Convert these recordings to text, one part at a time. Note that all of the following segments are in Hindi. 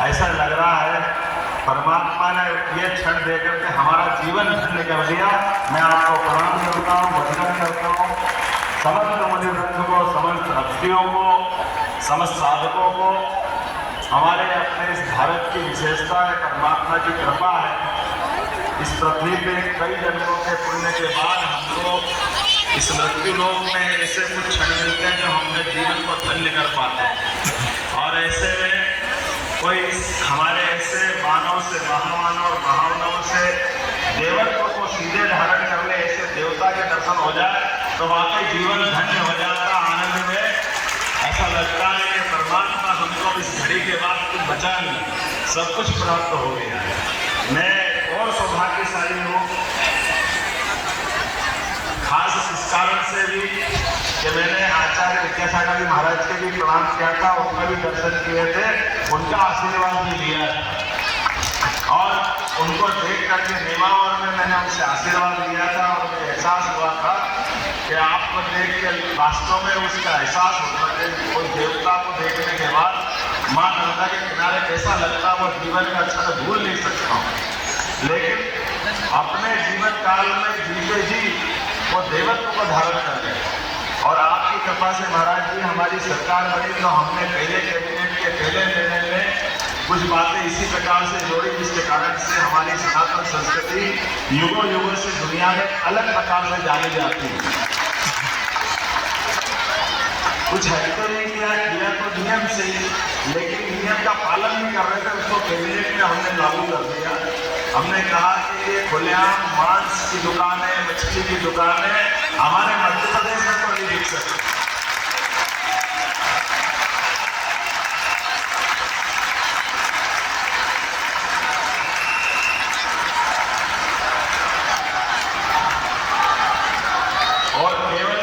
ऐसा लग रहा है परमात्मा ने ये क्षण देकर के हमारा जीवन धन्य कर दिया। मैं आपको प्रणाम करता हूँ, वंदन करता हूँ। समस्त मुनिवृंद को, समस्त भक्तियों को, समस्त साधकों को, हमारे अपने इस भारत की विशेषता है, परमात्मा की कृपा है। इस पृथ्वी पे कई जन्मों के पुण्य के बाद हमको इस मृत्यु लोक में ऐसे कुछ क्षण मिलते हैं जो हमने जीवन को धन्य कर पाते हैं। और ऐसे में कोई हमारे ऐसे मानव से, महामानव और महावनों से देवत्व को सीधे धारण कर ले, ऐसे देवता के दर्शन हो जाए तो वाकई जीवन धन्य हो जाता। आनंद में ऐसा लगता है कि परमात्मा हमको इस घड़ी के बाद कुछ बचा नहीं, सब कुछ प्राप्त हो गया। मैं और सौभाग्यशाली हूँ, खास इस कारण से भी कि मैंने आचार्य विद्यासागर जी महाराज के भी प्रणाम किया था, उनका भी दर्शन किए थे, उनका आशीर्वाद भी लिया और उनको देख करके नेमावर में मैंने उनसे आशीर्वाद लिया था और मुझे एहसास हुआ था कि आपको देख के वास्तव में उसका एहसास होता है। कोई देवता को देखने के बाद माँ नर्मदा के किनारे कैसा लगता, वो जीवन का क्षण भूल नहीं सकता हूँ। लेकिन अपने जीवन काल में जीते जी वो देवत्व को धारण कर गए और आपकी कृपा से महाराज जी हमारी सरकार बनी तो हमने पहले कैबिनेट के पहले निर्णय में कुछ बातें इसी प्रकार से जोड़ी, जिसके कारण से हमारी सनातन संस्कृति युगों युगों से दुनिया में अलग प्रकार से जानी जाती है। कुछ है तो नहीं किया तो नियम से ही, लेकिन नियम का पालन नहीं कर रहे थे, उसको कैबिनेट में हमने लागू कर दिया। हमने कहा कि ये खुलेआम मांस की दुकानें, मछली की दुकानें हमारे मध्य प्रदेश में तो नहीं दिख सकती। और केवल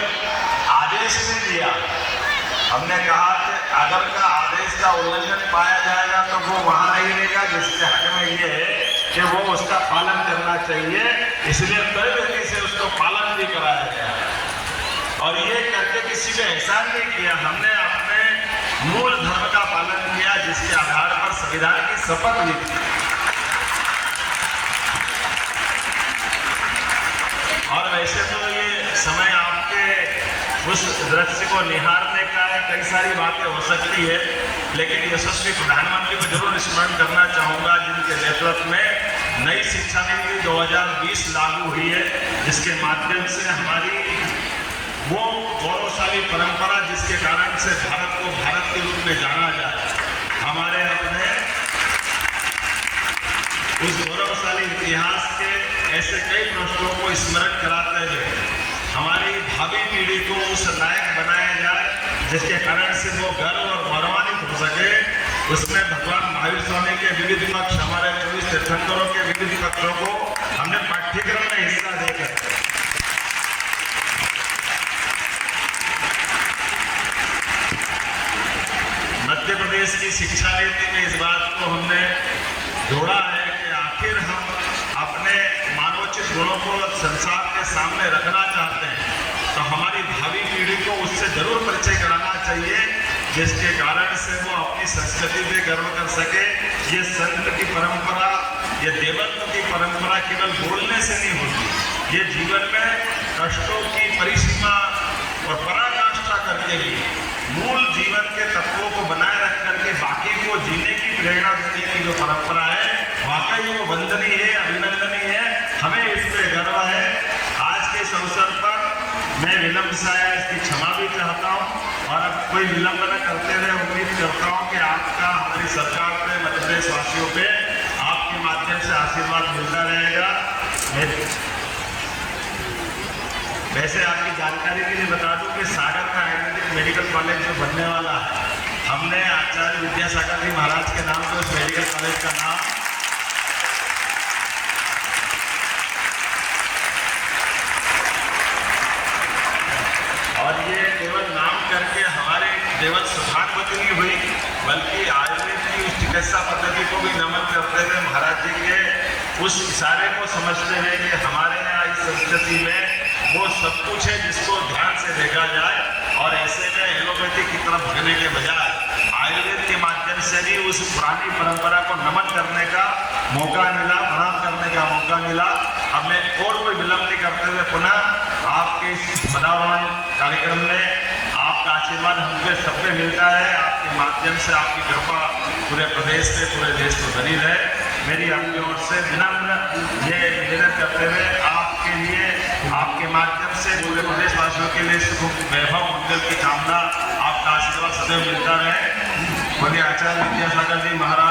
आदेश नहीं दिया, हमने कहा कि अगर का आदेश का उल्लंघन पाया जाएगा तो वो वहां नहीं रहेगा जिसके हक में ये है कि वो उसका पालन करना चाहिए, इसलिए तरीके से उसको पालन भी कराया गया। और ये करके किसी को एहसान नहीं किया, हमने अपने मूल धर्म का पालन किया, जिसके आधार पर संविधान की शपथ ली थी। और वैसे तो ये समय आपके उस दृश्य को निहारने का है, कई सारी बातें हो सकती है, लेकिन यशस्वी प्रधानमंत्री को जरूर स्मरण करना चाहूँगा, जिनके नेतृत्व में नई शिक्षा नीति 2020 लागू हुई है, जिसके माध्यम से हमारी वो गौरवशाली परंपरा जिसके कारण से भारत को भारत के रूप में जाना जाए, हमारे अपने उस गौरवशाली इतिहास के ऐसे कई पृष्ठों को स्मरण कराते हुए हमारी भावी पीढ़ी को उस लायक बनाया जाए जिसके कारण से वो गर्व और गौरवान्वित हो सके। उसमें भगवान महावीर स्वामी के विविध पक्ष, हमारे 24 तीर्थंकरों के विविध पक्षों को हमने पाठ्यक्रम में हिस्सा देकर मध्य प्रदेश की शिक्षा नीति में इस बात को हमने जोड़ा है कि आखिर हम अपने मानवोचित गुणों को संसार के सामने रखना चाहते हैं तो हमारी भावी पीढ़ी को उससे जरूर परिचय कराना चाहिए, जिसके कारण से वो अपनी संस्कृति पे गर्व कर सके। ये संत की परंपरा, ये देवत्व की परंपरा केवल बोलने से नहीं होती, ये जीवन में कष्टों की परिसीमा और पराकाष्ठा करके भी मूल जीवन के तत्वों को बनाए रख करके बाकी को जीने की प्रेरणा देने की जो परंपरा है, वाकई वो वंदनीय है, अभिनंदनीय है, हमें इस पे गर्व है। आज के इस अवसर पर मैं विलंब से आया, इसकी क्षमा भी चाहता हूँ और अब कोई विलंब न करते हुए उम्मीद करता हूँ कि आपका हमारी सरकार पे, मध्य प्रदेश वासियों पे आपके माध्यम से आशीर्वाद मिलता रहेगा। वैसे आपकी जानकारी के लिए बता दूं कि सागर का आयुर्वेदिक मेडिकल कॉलेज जो बनने वाला है, हमने आचार्य विद्यासागर जी महाराज के नाम से उस मेडिकल कॉलेज का नाम और ये केवल नाम करके हमारे केवल सौभाग्यवती नहीं हुई, बल्कि आयुर्वेद की उस चिकित्सा पद्धति को भी नमन करते हुए महाराज जी के उस इशारे को समझते हुए कि हमारे यहाँ इस संस्कृति में वो सब कुछ है जिसको ध्यान से देखा जाए और ऐसे में एलोपैथी की तरफ भगने के बजाय आयुर्वेद के माध्यम से भी उस पुरानी परंपरा को नमन करने का मौका मिला, प्रणाम करने का मौका मिला। अब मैं और कोई विलंब नहीं करते हुए पुनः आपके इस पदारोहण कार्यक्रम में आपका आशीर्वाद हमको सब पे मिलता है। आपके माध्यम से आपकी कृपा पूरे प्रदेश पे, पूरे देश को बनी रहे। मेरी आपकी ओर से विनम्र ये निवेदन करते हुए आपके लिए, आपके माध्यम से पूरे प्रदेशवासियों के लिए सुख, वैभव, मंगल की कामना, आपका आशीर्वाद सदैव मिलता रहे। बोलिए आचार्य विद्यासागर जी महाराज